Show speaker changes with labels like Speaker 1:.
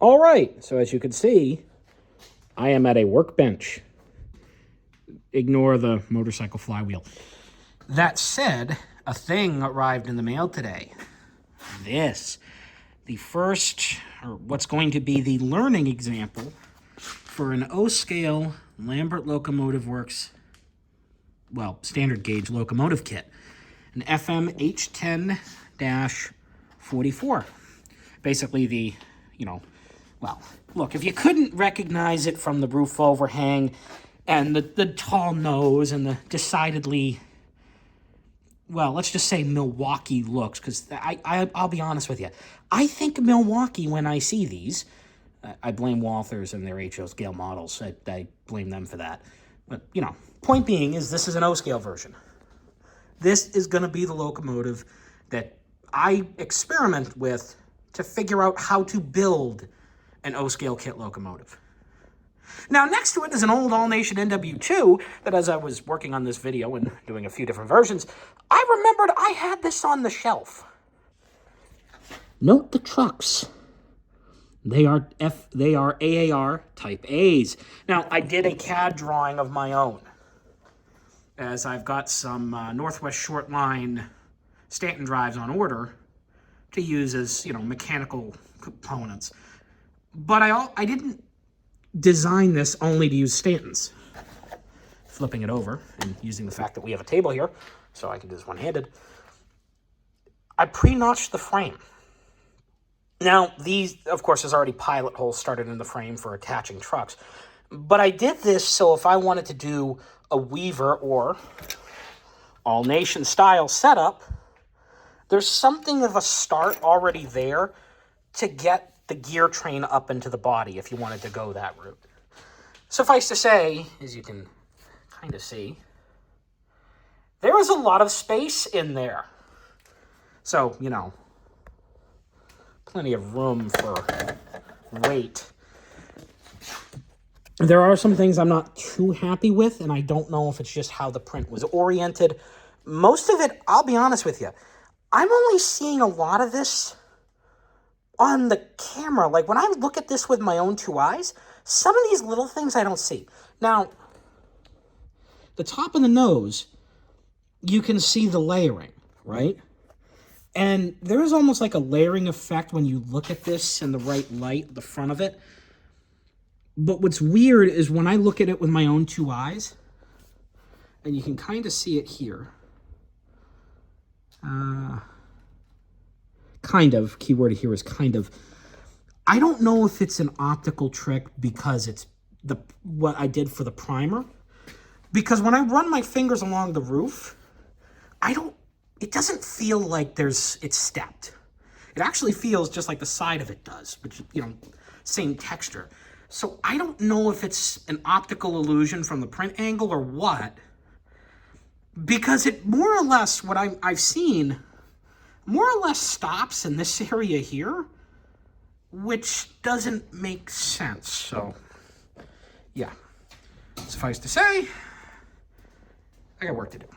Speaker 1: All right, so as you can see, I am at a workbench. Ignore the motorcycle flywheel. That said, a thing arrived in the mail today. This, the first, or what's going to be the learning example for an O-scale Lambert Locomotive Works, well, standard gauge locomotive kit. An FM H10-44. Basically the, well, look, if you couldn't recognize it from the roof overhang and the tall nose and the decidedly, well, let's just say Milwaukee looks, because I'll be honest with you. I think Milwaukee when I see these. I blame Walthers and their HO scale models. I blame them for that. But, point being is this is an O-scale version. This is going to be the locomotive that I experiment with to figure out how to build an O-scale kit locomotive. Now, next to it is an old All-Nation NW2 that, as I was working on this video and doing a few different versions, I remembered I had this on the shelf. Note the trucks. They are AAR Type A's. Now, I did a CAD drawing of my own, as I've got some Northwest Short Line Stanton drives on order to use as, mechanical components. But I didn't design this only to use Stantons. Flipping it over and using the fact that we have a table here, so I can do this one-handed, I pre-notched the frame. Now, these, of course, there's already pilot holes started in the frame for attaching trucks. But I did this so if I wanted to do a Weaver or All-Nation style setup, there's something of a start already there to get the gear train up into the body if you wanted to go that route. Suffice to say, as you can kind of see, there is a lot of space in there. So, plenty of room for weight. There are some things I'm not too happy with, and I don't know if it's just how the print was oriented. Most of it, I'll be honest with you, I'm only seeing a lot of this on the camera. Like, when I look at this with my own two eyes, some of these little things I don't see. Now, the top of the nose, you can see the layering, right? And there is almost like a layering effect when you look at this in the right light, the front of it. But what's weird is when I look at it with my own two eyes, and you can kind of see it here. Kind of, keyword here is kind of. I don't know if it's an optical trick because it's what I did for the primer. Because when I run my fingers along the roof, it doesn't feel like it's stepped. It actually feels just like the side of it does, which, same texture. So I don't know if it's an optical illusion from the print angle or what, because it more or less, what I've seen, more or less stops in this area here, which doesn't make sense. So, yeah. Suffice to say, I got work to do.